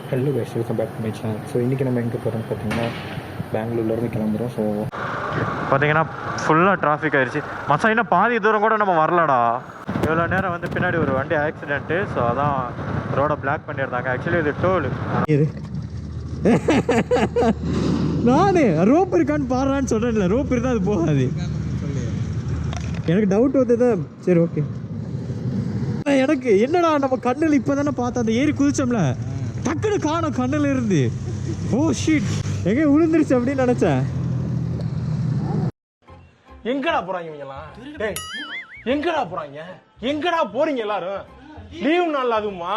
Hello guys, welcome back to my channel. So இன்றைக்கி நம்ம எங்கே போகிறோம்னு பார்த்தீங்கன்னா பெங்களூர்லேருந்து கிளம்புறோம். ஸோ பார்த்தீங்கன்னா ஃபுல்லாக டிராஃபிக் ஆயிடுச்சு மச்சான். இன்னும் பாதி தூரம் கூட நம்ம வரலடா. இவ்வளோ நேரம் வந்து பின்னாடி ஒரு வண்டி ஆக்சிடென்ட்டு. ஸோ அதான் ரோடை பிளாக் பண்ணியிருந்தாங்க. ஆக்சுவலி இது டோல். நானே ரோப் இருக்கான்னு பாடுறான்னு சொல்கிறேன்ல, ரோப் இருந்தால் அது போகாது. எனக்கு டவுட் வந்து தான். சரி, ஓகே. எனக்கு என்னடா நம்ம கண்ணில் இப்போ தானே பார்த்தா அந்த ஏறி குதிச்சோம்ல, டக்குன்னு காணும் கண்ணில் இருந்து. ஓ ஷீட், எங்கே விழுந்துருச்சு அப்படின்னு நினச்சேன். எங்கடா போறாங்க இவங்கலாம்? டேய், எங்கடா போறாங்க? எங்கடா போறீங்க எல்லாரும்? லீவ் நாள் அதுமா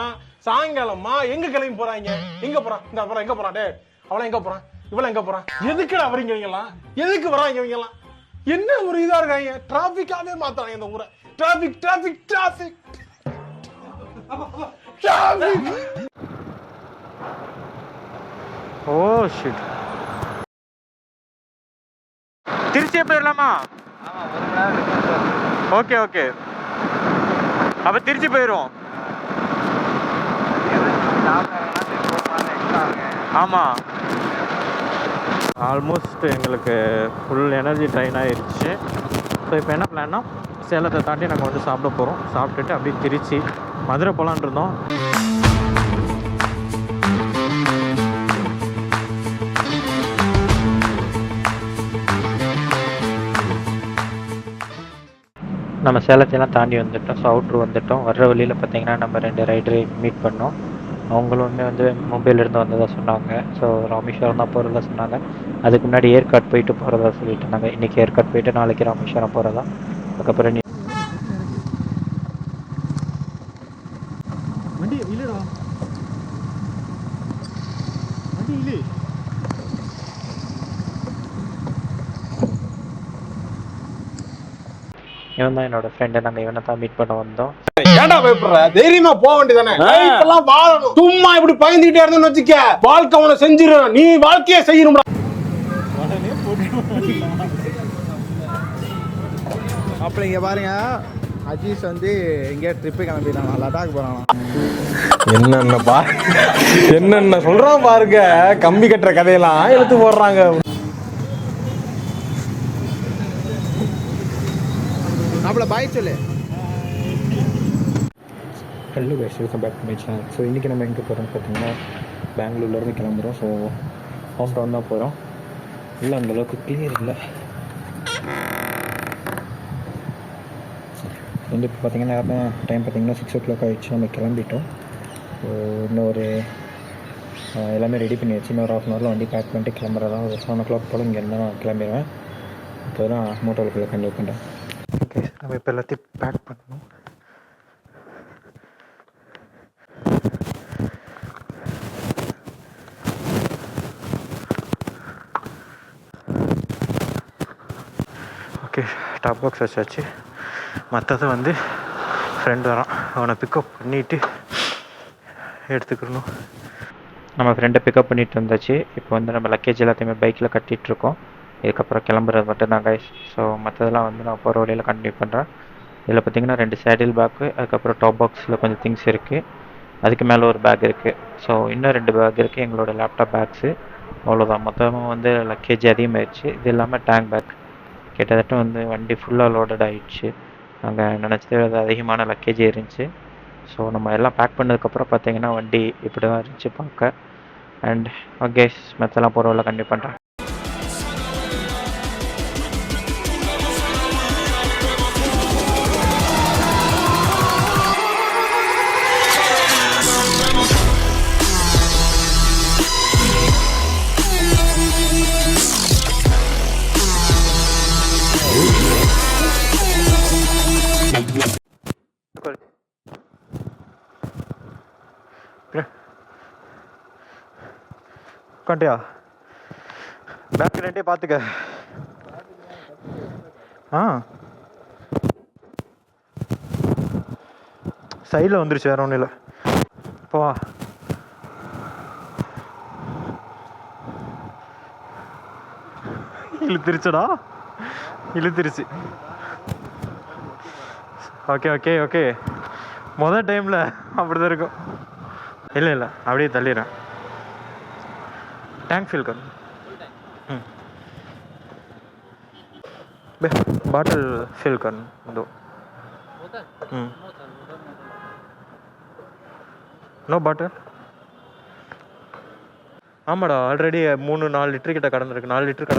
சாயங்காலமா எங்க கிளம்பி போறாங்க? எங்க போறான்? இந்த போறான் எங்க போறான்? டேய், அவள எங்க போறான்? இவள எங்க போறான்? எதுக்குடா வரீங்க இவங்கலாம்? எதுக்கு வராங்க இவங்கலாம்? என்ன ஒரு இதா இருக்காங்க? டிராபிக்காவே மாத்தாங்க இந்த ஊரை. Traffic traffic traffic traffic. Oh shit. திருச்சியே போயிடலாமா? ஓகே ஓகே, அப்போ திருச்சி போயிடுவோம். ஆமாம், ஆல்மோஸ்ட் எங்களுக்கு ஃபுல் எனர்ஜி ட்ரைன் ஆகிடுச்சு. ஸோ இப்போ என்ன பிளான்னா, சேலத்தை தாண்டி நாங்கள் வந்து சாப்பிட போகிறோம். சாப்பிட்டுட்டு அப்படியே திருச்சி மதுரை போகலான் இருந்தோம். நம்ம சேலத்தையெல்லாம் தாண்டி வந்துட்டோம். ஸோ அவுட்ரு வந்துட்டோம். வர்ற வழியில் பார்த்தீங்கன்னா நம்ம 2 ரைடரை மீட் பண்ணோம். அவங்களுமே வந்து மும்பையிலேருந்து வந்ததாக சொன்னாங்க. ஸோ ராமேஸ்வரம் தான் போகிறதா சொன்னாங்க. அதுக்கு முன்னாடி ஏற்காடு போயிட்டு போகிறதா சொல்லிட்டு இருந்தாங்க. இன்றைக்கி ஏற்காடு போயிட்டு நாளைக்கு ராமேஸ்வரம் போகிறதா. அதுக்கப்புறம் வண்டி இல்லைடா, வண்டி இல்லை. இவன் தான் என்னோட ஃப்ரெண்டு. நாங்கள் இவனை தான் மீட் பண்ண வந்தோம். ஏன்டா பயப்படுற? தைரியமா போக வேண்டியதானே. லைஃப்லாம் வாழணும். சும்மா இப்படி பயந்துட்டே இருந்தேன்னு வச்சுக்க, வாழ்க்கை உன செஞ்சிடும். நீ வாழ்க்கையை செய்யணும்டா. அப்போ இங்கே பாருங்க, அஜீஸ் வந்து எங்கேயா ட்ரிப்பு கிளம்பிட்டாங்க, லடாக் போகிறாங்க. என்னென்ன சொல்றான் பாருங்க. கம்பி கட்டுற கதையெல்லாம் எடுத்து போடுறாங்க. அப்பல பாய் சொல்லு. Hello guys, welcome back to my channel. So இன்றைக்கி நம்ம எங்கே போகிறோம்னு பார்த்தீங்கன்னா பெங்களூர்லேருந்து கிளம்புறோம். ஸோ ஹோம் டவுன் தான் போகிறோம். இல்லை, அந்தளவுக்கு கிளியர் இல்லை. வந்து இப்போ பார்த்தீங்கன்னா டைம் பார்த்தீங்கன்னா 6 o'clock ஆகிடுச்சு. நம்ம கிளம்பிட்டோம். ஸோ இன்னும் ஒரு எல்லாமே ரெடி பண்ணி வச்சு இன்னொரு 1/2 hourல வண்டி பேக் பண்ணிட்டு கிளம்புறதான். ஒரு 7 o'clock போல் இங்கேருந்து நான் கிளம்பிடுவேன். இப்போ தான் மோட்டோவுக்குள்ளே கண்டிப்பாக பண்ணுறேன். ஓகே, நம்ம இப்போ எல்லாத்தையும் பேக் பண்ணணும். ஓகே, டாப் பாக்ஸ் வச்சாச்சு. மற்றது வந்து ஃப்ரெண்ட் வரான், அவனை பிக்கப் பண்ணிவிட்டு எடுத்துக்கணும். நம்ம ஃப்ரெண்டை பிக்கப் பண்ணிட்டு வந்தாச்சு. இப்போ வந்து நம்ம லக்கேஜ் எல்லாத்தையுமே பைக்கில் கட்டிகிட்ருக்கோம். இதுக்கப்புறம் கிளம்புறது மட்டும் தான் கைஸ். ஸோ மற்றதெல்லாம் வந்து நான் போகிற வழியில் கண்டினியூ பண்ணுறேன். இதில் பார்த்திங்கன்னா 2 சேடில் பேக்கு, அதுக்கப்புறம் டாப் பாக்ஸில் கொஞ்சம் திங்ஸ் இருக்குது. அதுக்கு மேலே ஒரு பேக் இருக்குது. ஸோ இன்னும் 2 பேக் இருக்குது, எங்களோட லேப்டாப் பேக்ஸு. அவ்வளோதான். மொத்தமாக வந்து லக்கேஜ் அதிகமாகிடுச்சு. இது இல்லாமல் டேங்க் பேக் கிட்டத்தட்ட வந்து வண்டி ஃபுல்லாக லோடட் ஆகிடுச்சு. நாங்கள் நினச்சதை விட அதிகமான லக்கேஜ் இருந்துச்சு. ஸோ நம்ம எல்லாம் பேக் பண்ணதுக்கப்புறம் பார்த்திங்கன்னா வண்டி இப்படி தான் இருந்துச்சு பார்க்க. அண்ட் ஓகே, மெத்தெல்லாம் போகிற வழியில் கண்டினியூ பண்ணுறேன். உட்காண்டியா? பேக் ரெண்டே பார்த்துக்க. சைடில் வந்துருச்சு, வேறு ஒன்றும் இல்லை. போவா. இழுத்துருச்சடா, இழுத்துருச்சு. ஓகே ஓகே ஓகே, மொதல் டைமில் அப்படி தான் இருக்கும். இல்லை இல்லை, அப்படியே தள்ளிடுறேன். टैंक फिल कर बाटल फिल कर दो नो बाटल ஆமாடா ஆல்ரெடி 3-4 லிட்டர் கிட்ட கடந்திருக்கு 4 லிட்டர்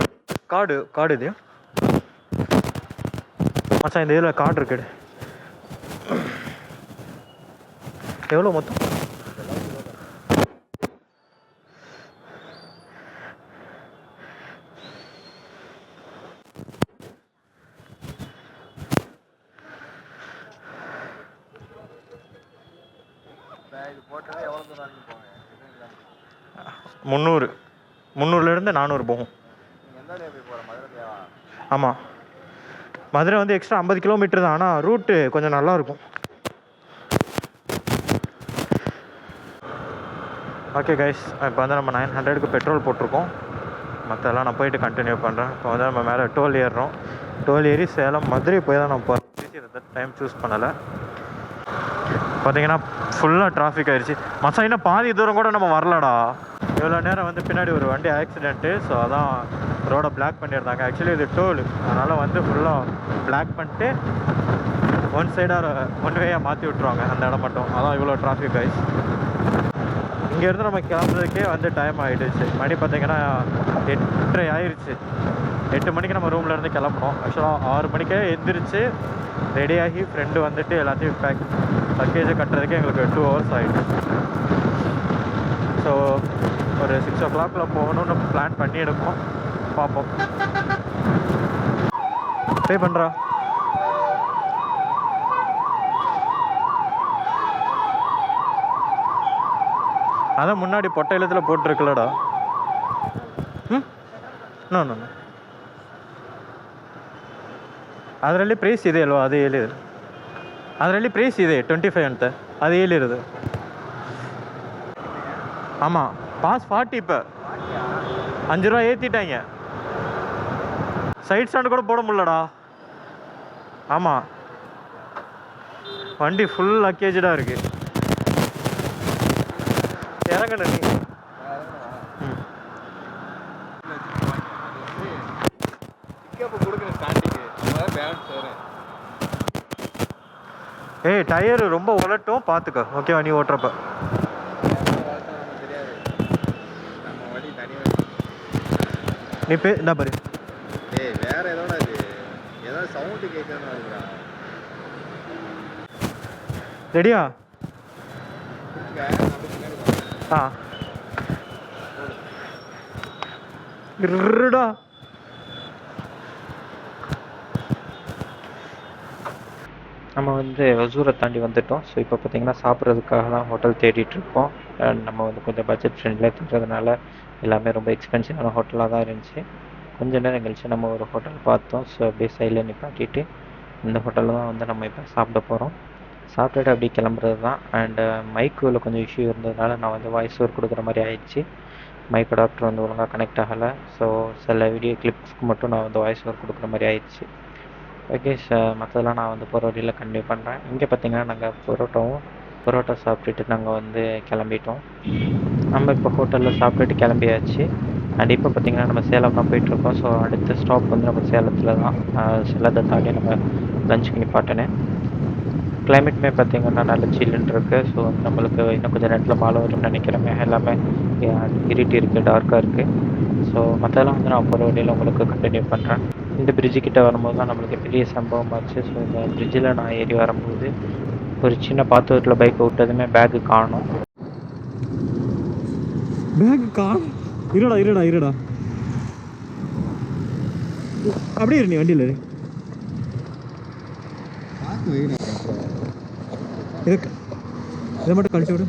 கார்டு இது மச்சான் இந்த இதில் கார்டு இருக்கு எவ்வளோ மொத்தம் முந்நூறுலேருந்து 400 போகும். ஆமாம் மதுரை வந்து எக்ஸ்ட்ரா 50 கிலோமீட்டர் தான். ஆனால் ரூட்டு கொஞ்சம் நல்லாயிருக்கும். ஓகே கைஸ், இப்போ வந்து நம்ம 900க்கு பெட்ரோல் போட்டிருக்கோம். மற்றெல்லாம் நான் போயிட்டு கண்டினியூ பண்ணுறேன். இப்போ வந்து நம்ம மேலே டோல் ஏறுறோம். டோல் ஏறி சேலம் மதுரை போய் தான் நம்ம டைம் சூஸ் பண்ணலை. பார்த்தீங்கன்னா ஃபுல்லாக டிராஃபிக் ஆயிடுச்சு. மச்சான் இன்னும் பாதி தூரம் கூட நம்ம வரலடா. இவ்வளோ நேரம் வந்து பின்னாடி ஒரு வண்டி ஆக்சிடென்ட்டு. ஸோ அதான் ரோடை பிளாக் பண்ணியிருந்தாங்க. ஆக்சுவலி இது டோல், அதனால் வந்து ஃபுல்லாக பிளாக் பண்ணிட்டு ஒன் சைடாக ஒன் வேயாக மாற்றி விட்ருவாங்க அந்த இடம் மட்டும். அதான் இவ்வளோ டிராஃபிக் ஆயிடுச்சு. இங்கேருந்து நம்ம கிளம்புறதுக்கே வந்து டைம் ஆகிடுச்சு. மணி பார்த்தீங்கன்னா 8:30 ஆயிடுச்சு. 8 மணிக்கு நம்ம ரூம்லேருந்து கிளம்பணும். ஆக்சுவலாக 6 மணிக்கே எந்திரிச்சு ரெடியாகி ஃப்ரெண்டு வந்துட்டு எல்லாத்தையும் லக்கேஜை கட்டுறதுக்கே எங்களுக்கு 2 ஹவர்ஸ் ஆகிடுச்சு. ஸோ ஒரு 6 o'clock போகணும்னு பிளான் பண்ணி எடுப்போம். பார்ப்போம். பே பண்ணுறா. அதான் முன்னாடி பொட்டை எழுத்தில் போட்டிருக்குல்லடா. ಇನ್ನೂ ಅದರಲ್ಲಿ ಪ್ರೈಸ್ ಇದೆ ಅಲ್ವಾ, ಅದು ಹೇಳಿದ್ರು. ಅದರಲ್ಲಿ ಪ್ರೈಸ್ ಇದೆ 25 ಅಂತ, ಅದು ಹೇಳಿರೋದು. ஆமாம், பாஸ் 40 இப்போ 5 ரூபா ஏற்றிட்டாங்க. சைட் ஸ்டாண்டு கூட போட முடியலடா. ஆமாம், வண்டி ஃபுல் லக்கேஜாக இருக்குது. இறங்கண்ண நீ. ஏய், டயரு ரொம்ப உலட்டும், பார்த்துக்க. ஓகேவா நீ ஓட்டுறப்ப? நீ என்ன பாரு. ஏய், வேற ஏதோட இது ஏதோ சவுண்ட் கேட்கறதா. ரெடியா? ஆ இருடா. நம்ம வந்து ஒசூரை தாண்டி வந்துட்டோம். ஸோ இப்போ பார்த்தீங்கன்னா சாப்பிட்றதுக்காக தான் ஹோட்டல் தேடிட்டுருக்கோம். நம்ம வந்து கொஞ்சம் பட்ஜெட் ஃப்ரெண்ட்லியாக தின்றதுனால எல்லாமே ரொம்ப எக்ஸ்பென்சிவான ஹோட்டலாக தான் இருந்துச்சு. கொஞ்சம் நேரம் கழிச்சு நம்ம ஒரு ஹோட்டல் பார்த்தோம். ஸோ அப்படியே சைடில் நிப்பாட்டிட்டு இந்த ஹோட்டலில் தான் வந்து நம்ம இப்போ சாப்பிட போகிறோம். சாப்பிட்டுட்டு அப்படியே கிளம்புறது தான். அண்டு மைக்கில் கொஞ்சம் இஷ்யூ இருந்ததுனால நான் வந்து வாய்ஸ் ஓவர் கொடுக்குற மாதிரி ஆயிடுச்சு. மைக் அடாப்டர் வந்து ஒழுங்காக கனெக்ட் ஆகலை. ஸோ சில வீடியோ கிளிப்ஸ்க்கு மட்டும் நான் வந்து வாய்ஸ் ஓவர் கொடுக்குற மாதிரி ஆயிடுச்சு. ஓகே சார், மற்றதெல்லாம் நான் வந்து போகிற வழியில் கண்டினியூ பண்ணுறேன். இங்கே பார்த்தீங்கன்னா நாங்கள் பரோட்டா சாப்பிட்டுட்டு நாங்கள் வந்து கிளம்பிட்டோம். நம்ம இப்போ ஹோட்டலில் சாப்பிட்டுட்டு கிளம்பியாச்சு. அண்ட் இப்போ பார்த்தீங்கன்னா நம்ம சேலம் தான் போயிட்டுருக்கோம். ஸோ அடுத்த ஸ்டாப் வந்து நம்ம சேலத்தில் தான். சேலத்தை தாண்டி நம்ம லஞ்சுக்கு நிப்பாட்டினேன். கிளைமேட்டுமே பார்த்தீங்கன்னா நல்ல சில்லுன்னு இருக்குது. ஸோ நம்மளுக்கு இன்னும் கொஞ்சம் நேரத்தில் மழை வரும்னு நினைக்கிறேன். எல்லாமே இருட்டி இருக்குது, டார்க்காக இருக்குது. ஸோ மற்றதெல்லாம் வந்து நான் போகிற வழியில் உங்களுக்கு கண்டினியூ பண்ணுறேன். இந்த பிரிட்ஜுக்கிட்ட வரும்போது தான் நம்மளுக்கு பெரிய சம்பவம் ஆச்சு. ஸோ இந்த பிரிட்ஜில் நான் ஏறி வரும்போது ஒரு சின்ன பாத்திரத்தில் பைக்கை விட்டதுமே பேக்கு காணும். இருடா அப்படியே இரு, நீ வண்டியில் இரு. இதை மட்டும் கழிச்சு விடு.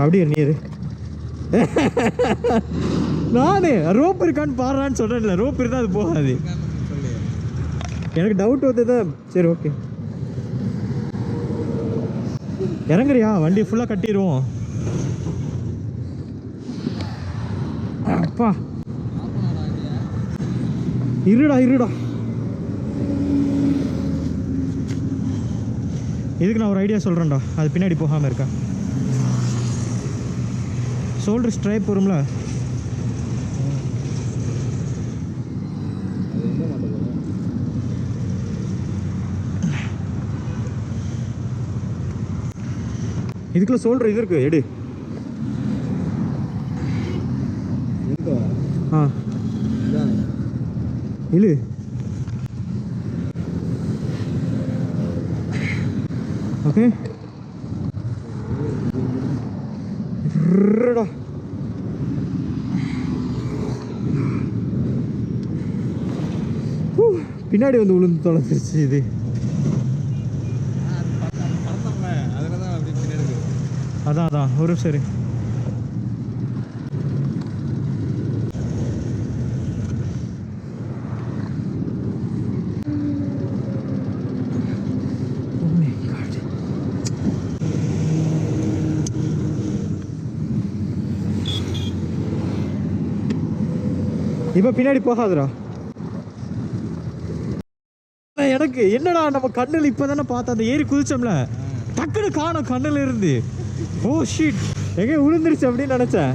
அப்படியே நீ இரு. நானே ரோப் இருக்கான்னு பாடுறான்னு சொல்கிறேன்ல, ரோப் இருந்தால் அது போகாது. எனக்கு டவுட் வந்துதான். சரி, ஓகே, இறங்குறியா? வண்டி ஃபுல்லாக கட்டிடுவோம். அப்பா, இருடா. இதுக்கு நான் ஒரு ஐடியா சொல்கிறேன்டா, அது பின்னாடி போகாமல் இருக்கா. ஷோல்டர் ஸ்ட்ரைப் வரும்ல, இதுக்குள்ள ஷோல்டர் இது இருக்கு, எடு. ஆ இழு. ஓகே பின்னாடி வந்து விழுந்து தொலைச்சிருச்சு இது. அதான் அதான் ஒரு சரி. இப்போ பின்னாடி போகாதுடா. எனக்கு என்னடா நம்ம கண்ணில் இப்போ தானே பார்த்தா அந்த ஏறி குதிச்சோம்ல, டக்குன்னு காணும் கண்ணில் இருந்து. ஓ ஷீட், எங்கே விழுந்துருச்சு அப்படின்னு நினச்சேன்.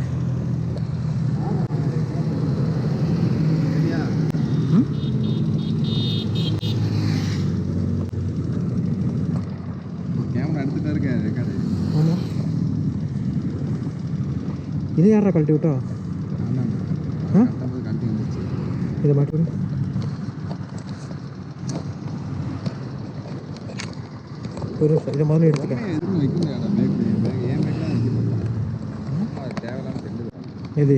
கேமரா எடுத்துகிட்டு இருக்கேன் ரெக்கார்டு. ஆமாம், இது யாரா கழட்டி விட்டா? ஆ கழட்டி வந்துச்சு. இதை மாட்டு ஒரு இதை முதல்ல எடுத்துக்கேன். எதுவும் வைக்க முடியாது. பேக் ஏன் பேக்லாம் வைக்க முடியாது. அது தேவையில்லாமல் தெரிஞ்சது. எது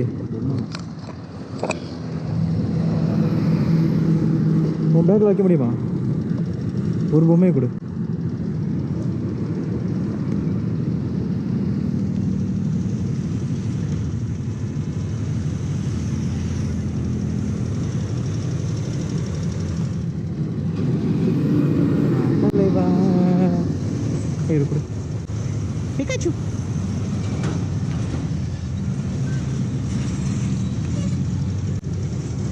உன் பேக்கில் வைக்க முடியுமா? ஒரு பொம்மையை கொடு. இருக்கு பிகாச்சு.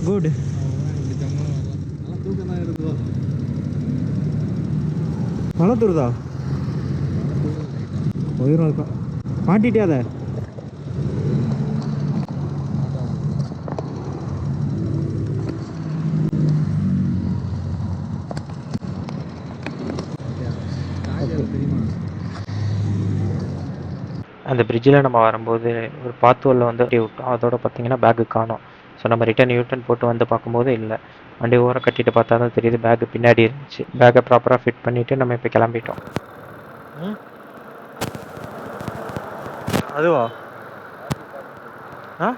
குட். மழை தூருதா? உயிரும் இருக்கா? மாட்டிட்டியா அதை? அந்த பிரிட்ஜில் நம்ம வரும்போது ஒரு பாத்துவல்ல வந்து வண்டி விட்டோம். அதோட பார்த்தீங்கன்னா பேக்கு காணோம். ஸோ நம்ம ரிட்டன் யூட்டன் போட்டு வந்து பார்க்கும்போது இல்லை. வண்டி ஓரம் கட்டிட்டு பார்த்தா தான் தெரியுது பேக்கு பின்னாடி இருந்துச்சு. பேக்கை ப்ராப்பராக ஃபிட் பண்ணிவிட்டு நம்ம இப்போ கிளம்பிட்டோம். அதுவா? ஆ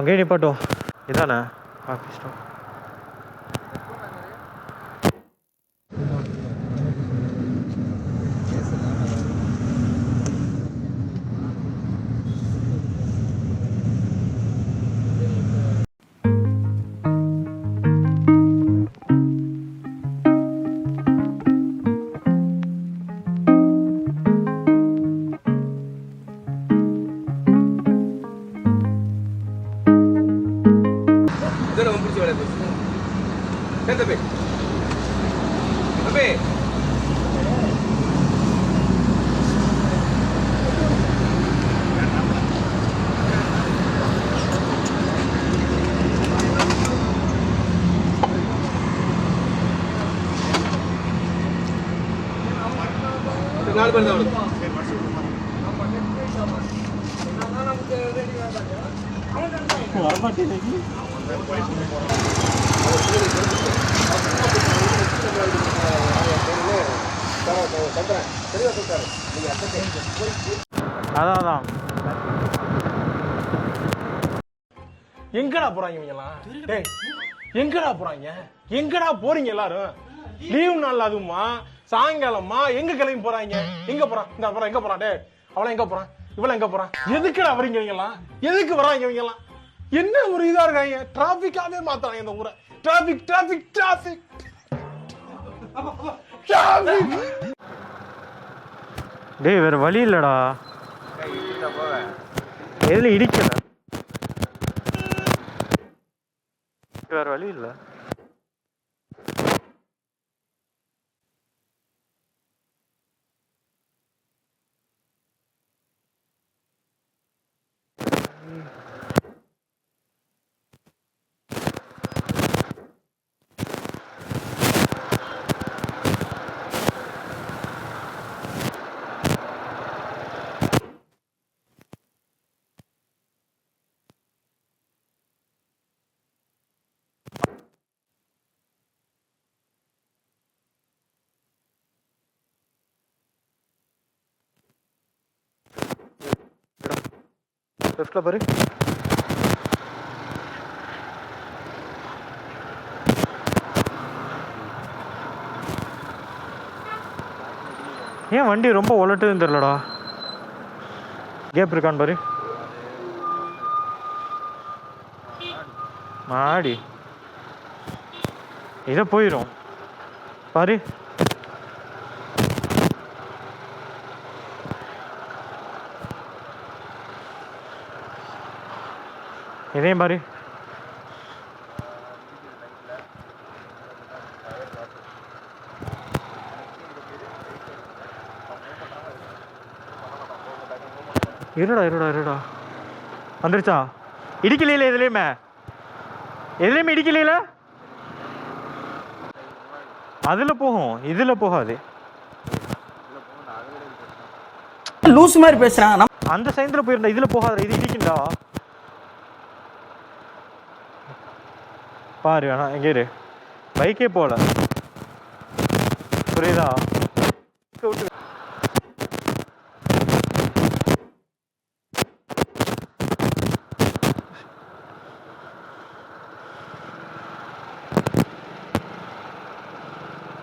அங்கே நிப்பாட்டும். இதானே ஆஃபீஸ் ஸ்டாப். அதான் எங்கடா போறாங்க இவங்கலாம்? டேய் எங்கடா போறாங்க? எங்கடா போறீங்க எல்லாரும்? லீவ் நாள் அதுமா சாயங்காலமா எங்க கிளம்பி போறாங்க? எங்க போறான்? இந்த போறான் எங்க போறான்? டேய் அவள எங்க போறான்? இவள எங்க போறான்? எதுக்குடா வரீங்க இவங்கலாம்? எதுக்கு வராங்க இவங்கலாம்? என்ன ஒரு இதா இருக்காங்க? டிராபிக்காவே மாத்தாங்க இந்த ஊரை. Traffic traffic traffic traffic. டேய் வேற வழி இல்லடா. எதுல இடிக்கல, வேற வழி இல்லை. லெஃப்ட்ல பாரு. ஏன் வண்டி ரொம்ப உலட்டுதுன்னு தெரியலடா. கேப் இருக்கான்னு பாரு. மாடி இதை போயிடும் பாரு. இதையும் பாரு. இருடா வந்துருச்சா? இடிக்கலையில எதுலையுமே இடிக்கலையில. அதுல போகும், இதுல போகாது. லூஸ் மாதிரி பேசுறான். அந்த சைந்தில போயிருந்தா இதுல போகாது. இது இடிக்குண்டா பாரு. வேணா எங்க இரு, பைக்கே போல. புரியுதா?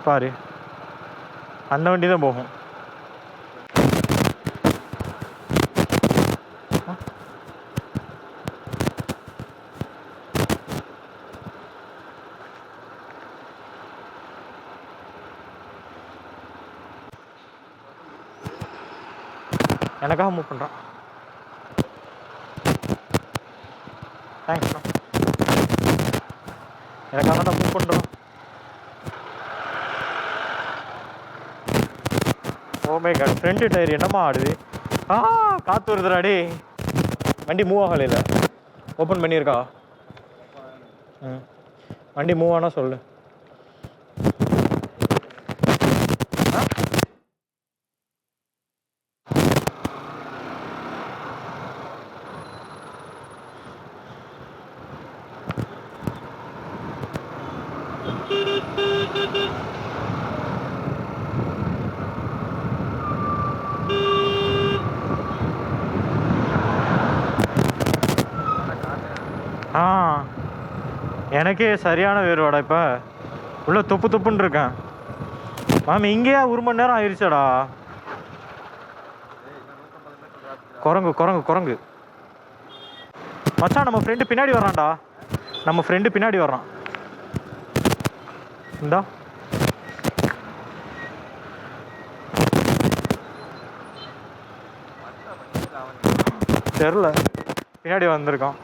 பாரு, அந்த வண்டி தான் போகும். எனக்காக மூவ் பண்ணுறான். தேங்க்ஸ்ண்ணா. எனக்காக தான் மூவ் பண்ணுறோம். Oh my god, front tyre என்னமா ஆடுது. காற்று வருதுடாடே. வண்டி மூவ் ஆகலையில. ஓப்பன் பண்ணியிருக்கா? வண்டி மூவ் ஆனால் சொல்லு. எனக்கே சரியான வேறுவாடா. இப்போ உள்ள துப்புன்னு இருக்கேன். மாமி இங்கேயா 1 மணி நேரம் ஆயிடுச்சாடா. குரங்கு மச்சான், நம்ம ஃப்ரெண்டு பின்னாடி வர்றான்டா. இந்தா தெரில, பின்னாடி வந்திருக்கான்.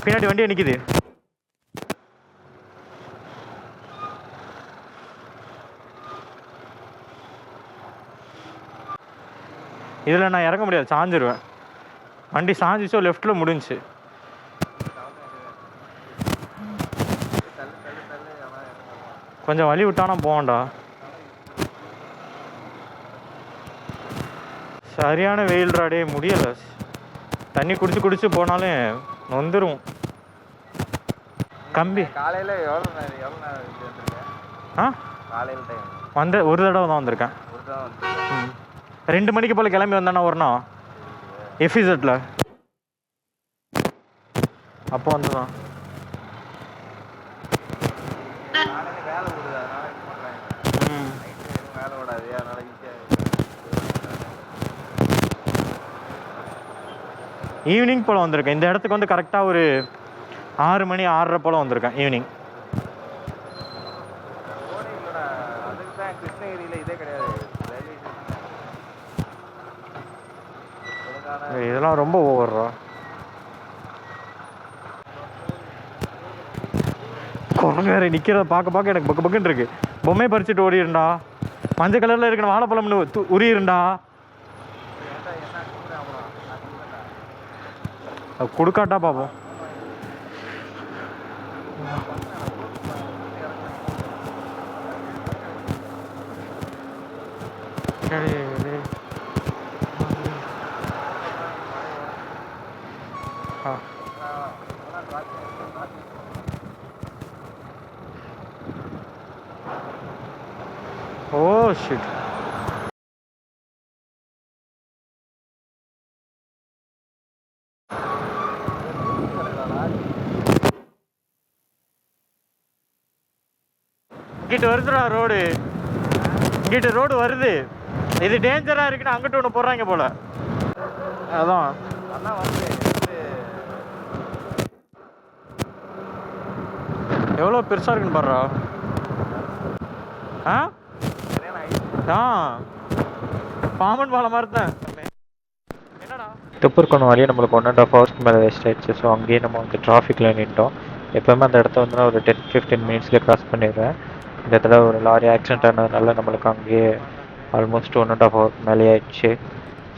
பின்னாடி வண்டியை நிற்கிது. இதில் நான் இறங்க முடியாது, சாஞ்சிருவேன். வண்டி சாஞ்சிச்சோ லெஃப்டில் முடிஞ்சு. கொஞ்சம் வழி விட்டானா போகண்டா. சரியான வெயில்றாடே, முடியலை. தண்ணி குடிச்சு போனாலும் வந்துடும். கம்பி காலையில் எவ்வளோ நேரம் காலையில் டைம் ஒரு தடவை தான் வந்திருக்கேன். 2 மணிக்கு போல் கிளம்பி வந்தானா வரணும் எஃபிசெட்டில். அப்போ வந்துதான் வேலை விடுது, அதனால வேலை விடாது. அதனால ஈவினிங் போல் வந்திருக்கேன். இந்த இடத்துக்கு வந்து கரெக்டாக ஒரு 6 மணி 6:30 போல் வந்திருக்கேன் ஈவினிங். அதுக்கு தான் கிருஷ்ணகிரியில் இதே கிடையாது. இதெல்லாம் ரொம்ப ஓவர்ரா. குரங்கு வேற நிற்கிறத பார்க்க எனக்கு பக்குன்னு இருக்கு. பொம்மை பறிச்சுட்டு ஓடிடுண்டா. மஞ்சள் கலரில் இருக்கிற வாழைப்பழம்னு உரியிருண்டா. கொடுக்காட்டா பார்ப்போம். ஷிட். இங்கிட்டு வருதுடா ரோடு, இங்கிட்டு ரோடு வருது. இது டேஞ்சரா இருக்குன்னு அங்கிட்டு ஒன்று போடுறாங்க போல. அதான் எவ்வளோ பெருசா இருக்குன்னு பாடுறா. பாம்பன் பாலம் மாதிரி தான். என்னடா துப்பூர்கோணம் வழியாக நம்மளுக்கு 1.5 ஹவர்ஸ்க்கு மேலே வேஸ்ட் ஆயிடுச்சு. ஸோ அங்கேயே நம்ம வந்து டிராஃபிக்கில் நின்றோம். எப்போவுமே அந்த இடத்த வந்து நான் ஒரு 10-15 மினிட்ஸ்லேயே கிராஸ் பண்ணிடுவேன். இந்த இடத்துல ஒரு லாரி ஆக்சிடென்ட் ஆனதுனால நம்மளுக்கு அங்கேயே ஆல்மோஸ்ட் 1.5 ஹவர்க்கு மேலே ஆயிடுச்சு.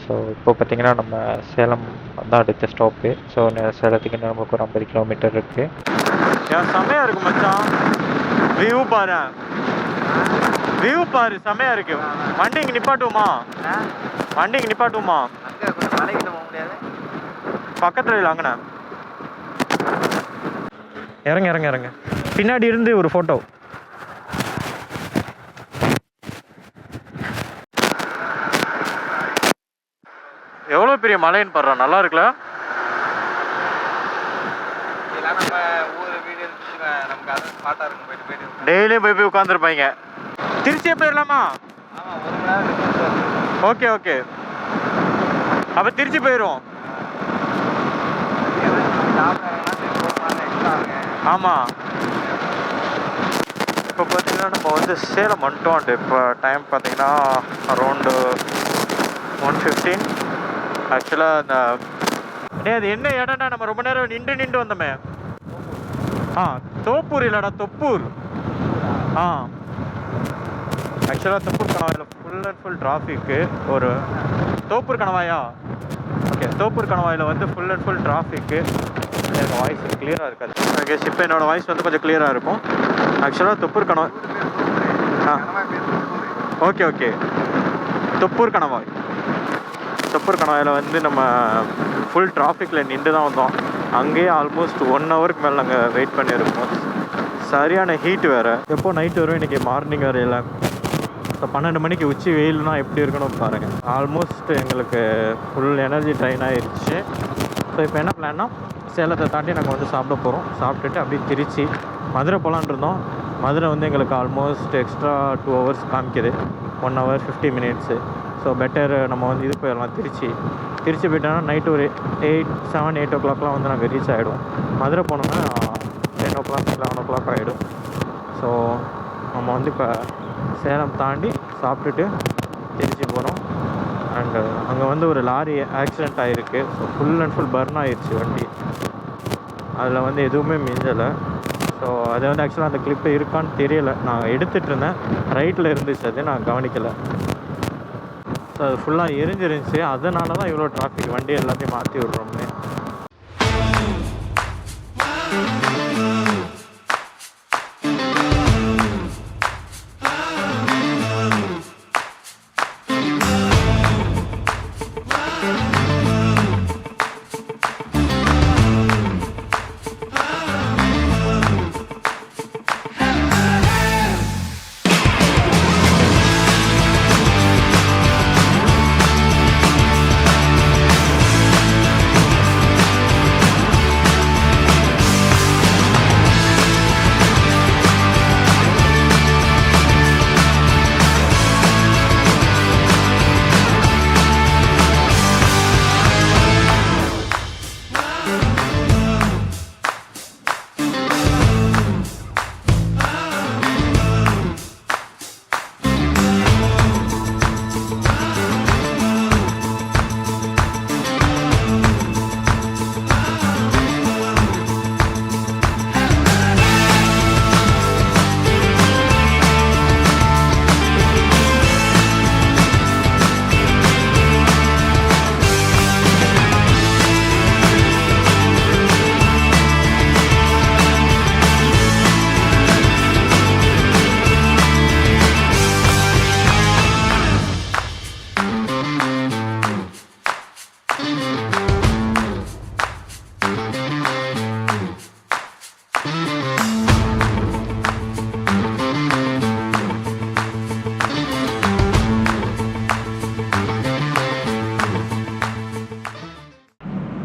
ஸோ இப்போ பார்த்தீங்கன்னா நம்ம சேலம் தான் அடுத்த ஸ்டாப்பு. ஸோ சேலத்துக்கு நமக்கு ஒரு 50 கிலோமீட்டர் இருக்குது. ஏன் செமையாக இருக்குது மச்சான், வியூ பாரு, வியூ பாரு செமையாக இருக்கு. வண்டி இங்கே நிப்பாட்டுவோமா, வண்டி இங்கே நிப்பாட்டுவோமா? பக்கத்தில் இல்லை, அங்கண்ணா இறங்க இறங்க இறங்க. பின்னாடி இருந்து ஒரு ஃபோட்டோ. எவ்வளோ பெரிய மலைன்னு பாடுறா, நல்லா இருக்குல்ல? டெய்லியும் போய் உட்காந்துருப்பாங்க. திருச்சியே போயிடலாமா? ஓகே ஓகே, அப்போ திருச்சி போயிடுவோம். ஆமாம், இப்போ பார்த்தீங்கன்னா நம்ம வந்து சேலம் வந்துட்டோம். இப்போ டைம் பார்த்தீங்கன்னா அரௌண்டு 1:15. ஆக்சுவலாக அந்த அது என்ன இடம்னா நம்ம ரொம்ப நேரம் நின்று வந்தோமே. தோப்பூர் இல்லைடா, தொப்பூர். ஆக்சுவலாக Thoppur கணவாயில் full and full traffic. ஒரு தோப்பூர் கணவாயா? ஓகே, தோப்பூர் கணவாயில் வந்து ஃபுல் அண்ட் ஃபுல் டிராஃபிக்கு. எனக்கு வாய்ஸ் கிளியராக இருக்காது. ஓகே, இப்போ என்னோடய வாய்ஸ் வந்து கொஞ்சம் கிளியராக இருக்கும். ஆக்சுவலாக தொப்பூர் கணவாய். ஓகே ஓகே, தொப்பூர் கணவாய். தொப்பூர் கணவாயில் வந்து நம்ம ஃபுல் டிராஃபிக்கில் நின்று தான் வந்தோம். அங்கேயே ஆல்மோஸ்ட் 1 ஹவருக்கு மேலே நாங்கள் வெயிட் பண்ணியிருக்கோம். சரியான ஹீட் வேறு. எப்போ நைட்டு வரும், இன்றைக்கி மார்னிங் வரையில. ஸோ 12 மணிக்கு உச்சி வெயில்னால் எப்படி இருக்கணும் பாருங்கள். ஆல்மோஸ்ட் எங்களுக்கு ஃபுல் எனர்ஜி ட்ரைன் ஆகிடுச்சு. ஸோ இப்போ என்ன பிளான்னா, சேலத்தை தாண்டி நாங்கள் வந்து சாப்பிட போகிறோம். சாப்பிட்டுட்டு அப்படியே திருச்சி மதுரை போகலான் இருந்தோம். மதுரை வந்து எங்களுக்கு ஆல்மோஸ்ட் எக்ஸ்ட்ரா 2 ஹவர்ஸ் காமிக்குது, 1 hour 50 minutes. ஸோ பெட்டர் நம்ம வந்து இது போயிடலாம், திருச்சி போயிட்டோன்னா நைட்டு ஒரு 7-8 o'clockலாம் வந்து நாங்கள் ரீச் ஆகிடும். மதுரை போனோம்னா 10 o'clock 11 o'clock ஆகிடும். ஸோ நம்ம வந்து இப்போ சேலம் தாண்டி சாப்பிட்டுட்டு திருச்சி போகிறோம். அண்டு அங்கே வந்து ஒரு லாரி ஆக்சிடெண்ட் ஆகிருக்கு. So full and full burn ஆகிடுச்சு வண்டி. அதில் வந்து எதுவுமே மிஞ்சலை. ஸோ அது வந்து ஆக்சுவலாக அந்த கிளிப்பு இருக்கான்னு தெரியலை. நான் எடுத்துகிட்டு இருந்தேன், ரைட்டில் இருந்துச்சு, அது நான் கவனிக்கலை. ஸோ அது ஃபுல்லாக எரிஞ்சிருந்துச்சு. அதனால தான் இவ்வளோ டிராஃபிக், வண்டி எல்லாத்தையும் மாற்றி விட்றோம்னு.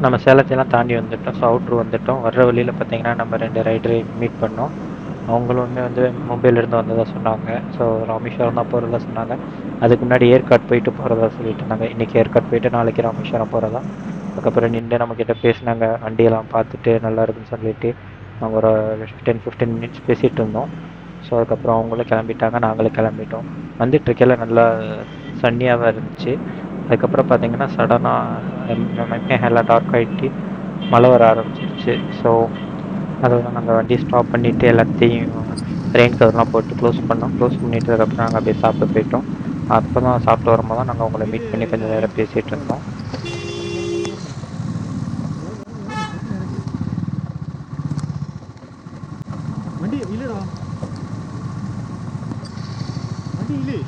நம்ம சேலத்தையெல்லாம் தாண்டி வந்துட்டோம். ஸோ அவுட்ரு வந்துட்டோம். வர்ற வழியில் பார்த்தீங்கன்னா நம்ம 2 ரைடரை மீட் பண்ணோம். அவங்களுமே வந்து மும்பையிலேருந்து வந்ததாக சொன்னாங்க. ஸோ ராமேஸ்வரம் தான் போகிறதா சொன்னாங்க. அதுக்கு முன்னாடி ஏற்காடு போயிட்டு போகிறதா சொல்லிட்டு இருந்தாங்க. இன்றைக்கி ஏற்காடு போயிட்டு நாளைக்கு ராமேஸ்வரம் போகிறதா. அதுக்கப்புறம் நின்று நம்மக்கிட்ட பேசினாங்க, வண்டியெல்லாம் பார்த்துட்டு நல்லா இருக்குன்னு சொல்லிட்டு. அவங்க ஒரு 10-15 மினிட்ஸ் பேசிகிட்டு இருந்தோம். ஸோ அதுக்கப்புறம் அவங்களும் கிளம்பிட்டாங்க, நாங்களும் கிளம்பிட்டோம். வந்துட்டுருக்கையில நல்லா சன்னியாக தான் இருந்துச்சு. அதுக்கப்புறம் பார்த்தீங்கன்னா சடனாக எல்லாம் டார்க் ஆகிட்டு மழை வர ஆரம்பிச்சிருச்சு. ஸோ அதெல்லாம் நாங்கள் வண்டி ஸ்டாப் பண்ணிவிட்டு எல்லாத்தையும் ரெயின் கவர்லாம் போட்டு க்ளோஸ் பண்ணோம். க்ளோஸ் பண்ணிவிட்டு அதுக்கப்புறம் நாங்கள் அப்படியே சாப்பிட போயிட்டோம். அப்போ தான் சாப்பிட்டு வரும்போது தான் நாங்கள் உங்களை மீட் பண்ணி கொஞ்சம் நேரம் பேசிகிட்டு இருந்தோம். வண்டி இல்லடா, வண்டி இல்லை.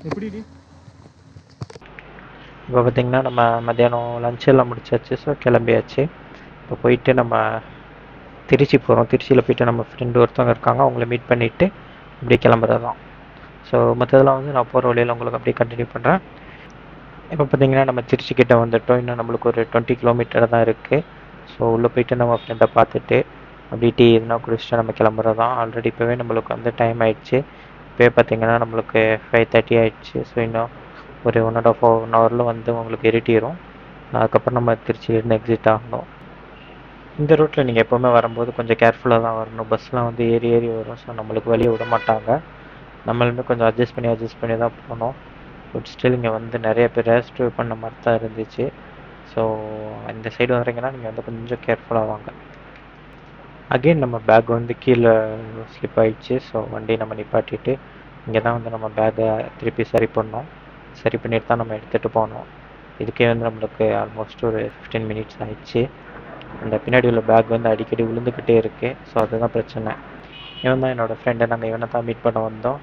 எப்படி இப்போ பார்த்திங்கன்னா நம்ம மத்தியானம் லஞ்ச் எல்லாம் முடிச்சாச்சு. ஸோ கிளம்பியாச்சு. இப்போ போயிட்டு நம்ம திருச்சி போகிறோம். திருச்சியில் போயிட்டு நம்ம ஃப்ரெண்டு ஒருத்தவங்க இருக்காங்க, அவங்கள மீட் பண்ணிவிட்டு அப்படியே கிளம்புறது தான். ஸோ மற்றதெல்லாம் வந்து நான் போகிற வழியில் உங்களுக்கு அப்படியே கண்டினியூ பண்ணுறேன். இப்போ பார்த்திங்கன்னா நம்ம திருச்சிக்கிட்ட வந்துவிட்டோம். இன்னும் நம்மளுக்கு ஒரு 20 கிலோமீட்டர் தான் இருக்குது. ஸோ உள்ளே போயிட்டு நம்ம ஃப்ரெண்டை பார்த்துட்டு அப்படியே டீ எதுனா குடிச்சிட்டு நம்ம கிளம்புறது தான். ஆல்ரெடி இப்போவே நம்மளுக்கு வந்து டைம் ஆகிடுச்சு. இப்போவே பார்த்திங்கன்னா நம்மளுக்கு 5:30 ஆகிடுச்சு. ஸோ இன்னும் ஒரு 1.5 ஹவரில் வந்து உங்களுக்கு இருட்டிடும். அதுக்கப்புறம் நம்ம திருச்சியிலேருந்து எக்ஸிட் ஆகணும். இந்த ரூட்டில் நீங்கள் எப்போவுமே வரும்போது கொஞ்சம் கேர்ஃபுல்லாக தான் வரணும். பஸ்லாம் வந்து ஏறி வரும். ஸோ நம்மளுக்கு வழியை விட மாட்டாங்க. நம்மளுமே கொஞ்சம் அட்ஜஸ்ட் பண்ணி தான் போனோம். பட் ஸ்டில் இங்கே வந்து நிறைய பேர் ரேஸ்ட் பண்ண மாதிரி தான் இருந்துச்சு. ஸோ இந்த சைடு வர்றீங்கன்னா நீங்கள் வந்து கொஞ்சம் கேர்ஃபுல்லாக வாங்க. அகெயின் நம்ம பேக் வந்து கீழே ஸ்லிப் ஆகிடுச்சு. ஸோ வண்டி நம்ம நிப்பாட்டிட்டு இங்கே தான் வந்து நம்ம பேக்கை திருப்பி சரி பண்ணோம். சரி பண்ணிட்டு தான் நம்ம எடுத்துகிட்டு போனோம். இதுக்கே வந்து நம்மளுக்கு ஆல்மோஸ்ட் ஒரு 15 மினிட்ஸ் ஆயிடுச்சு. அந்த பின்னாடி உள்ள பேக் வந்து அடிக்கடி விழுந்துக்கிட்டே இருக்குது. ஸோ அதுதான் பிரச்சனை. இவன் தான் என்னோட ஃப்ரெண்டு. நாங்கள் இவனை தான் மீட் பண்ண வந்தோம்.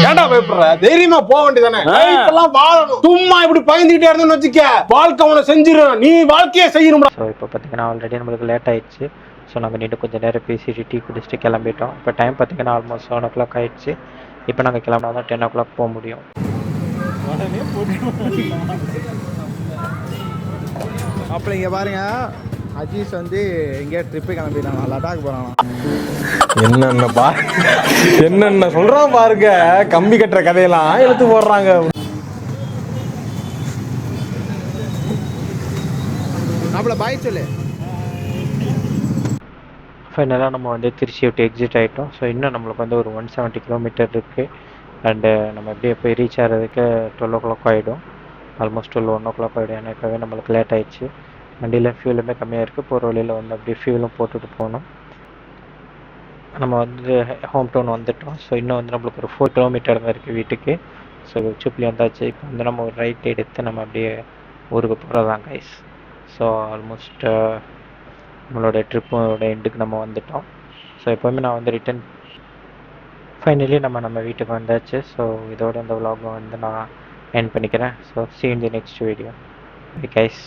ஏன்டா பயப்படுற? தைரியமா போக வேண்டியதானே. லைஃப்லாம் வாழணும். சும்மா இப்படி பயந்துகிட்டே இருந்தேன்னு வச்சுக்க, வாழ்க்கை உன செஞ்சிரும். நீ வாழ்க்கையை செய்யணும். ஸோ இப்போ பார்த்தீங்கன்னா ஆல்ரெடி நம்மளுக்கு லேட் ஆயிடுச்சு. ஸோ நாங்கள் நின்று கொஞ்சம் நேரம் பேசிட்டு டீ குடிச்சிட்டு கிளம்பிட்டோம். இப்போ டைம் பார்த்தீங்கன்னா ஆல்மோஸ்ட் 7 o'clock ஆயிடுச்சு. இப்போ நாங்கள் கிளம்பினா தான் 10 o'clock போக முடியும். அப்போ இங்கே பாருங்க, அஜீஸ் வந்து எங்கேயா ட்ரிப்பு கிளம்பிட்டாங்க, லடாக் போகிறாங்க. என்னென்ன சொல்றான் பாருங்க. கம்பி கட்டுற கதையெல்லாம் எடுத்து போடுறாங்க. நம்மள பாய் சொல்லு. ஃபைனலாக நம்ம வந்து திருச்சி விட்டு எக்ஸிட் ஆகிட்டோம். ஸோ இன்னும் நம்மளுக்கு வந்து ஒரு 170 கிலோமீட்டர் இருக்குது. அண்டு நம்ம எப்படியே போய் ரீச் ஆகிறதுக்கு 12 o'clock ஆகிடும். ஆல்மோஸ்ட் 1 o'clock ஆகிடும். ஏன்னா இப்போவே நம்மளுக்கு லேட் ஆகிடுச்சு. வண்டியில் ஃபியூலுமே கம்மியாக இருக்குது. போகிற வழியில் வந்து அப்படியே ஃபியூலும் போட்டுட்டு போகணும். நம்ம வந்து ஹோம் டவுன் வந்துட்டோம். ஸோ இன்னும் வந்து நம்மளுக்கு ஒரு 4 கிலோமீட்டர் தான் இருக்குது வீட்டுக்கு. ஸோ உச்சிப்புலி வந்தாச்சு. இப்போ வந்து நம்ம ஒரு ரைட் எடுத்து நம்ம அப்படியே ஊருக்கு போகிறதான் கைஸ். ஸோ ஆல்மோஸ்ட் நம்மளோட ட்ரிப்போட எண்டுக்கு நம்ம வந்துட்டோம். ஸோ எப்போவுமே நான் வந்து ரிட்டன் ஃபைனலி நம்ம வீட்டுக்கு வந்தாச்சு. ஸோ இதோட இந்த vlog வந்து நான் எண்ட் பண்ணிக்கிறேன். So see you in the next video. Bye guys.